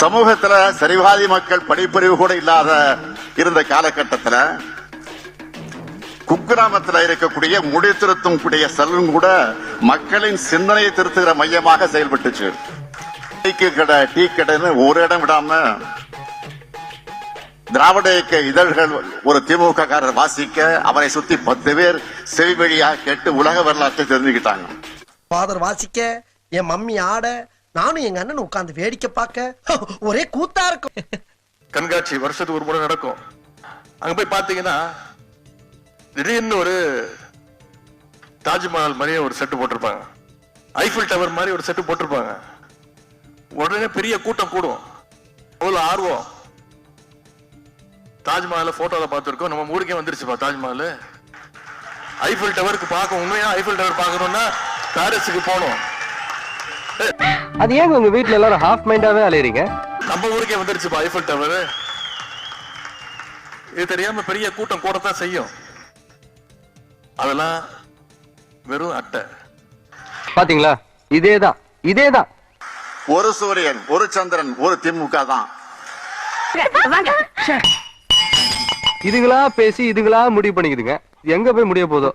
சமூகத்துல சரிவாதி மக்கள் படிப்பறிவு கூட இல்லாத இருந்த காலகட்டத்துல குக்கிராமத்தில் இருக்கக்கூடிய முடி திருத்தும் கூடிய செல்வம் கூட மக்களின் சிந்தனையை திருத்துகிற மையமாக செயல்பட்டுச்சு. டீ கடைன்னு ஒரு இடம் விடாம திராவிட இயக்க இதழ்கள் ஒரு திமுக காரர் வாசிக்க அவரை சுத்தி 10 பேர் செவி வழியா கேட்டு உலக வரலாற்றை தெரிஞ்சுக்கிட்டாங்க. ஃபாதர் வாசிக்க, என் மம்மி ஆட, நானும் எங்க அண்ணன் உட்கார்ந்து வேடிக்கை பார்க்க ஒரே கூத்தா இருக்கும். கண்காட்சி வருஷத்துக்கு ஒரு முறை நடக்கும். அங்க போய் பாத்தீங்கன்னா திடீர்னு ஒரு தாஜ்மஹால் மாதிரியே ஒரு செட்டு போட்டிருப்பாங்க, ஐஃபில் டவர் மாதிரி ஒரு செட்டு போட்டிருப்பாங்க. உடனே பெரிய கூட்டம் கூடும், அவ்வளவு ஆர்வம். தாஜ்மஹால் போட்டோல பார்த்திருக்கோம், நம்ம ஊருக்கே வந்துருச்சுப்பா தாஜ்மஹால். ஐஃபில் டவருக்கு பார்க்க, உண்மையா ஐஃபில் டவர் பார்க்கணும்னா பாரிஸுக்கு போகணும். அது ஏங்க உங்க வீட்டுல எல்லாரும் ஹாஃப் மைண்டாவே அலையறீங்க? நம்ம ஊருக்கே வந்துருச்சுப்பா ஐஃபில் டவர். இது தெரியாம பெரிய கூட்டம் கூடத்தான் செய்யும். அதெல்லாம் வெறும் அட்டை. பாத்தீங்களா? இதேதான். ஒரு சூரியன், ஒரு சந்திரன், ஒரு திமுக தான். இதுங்களா பேசி இதுங்களா முடிவு பண்ணிக்குதுங்க. எங்க போய் முடிய போதோ.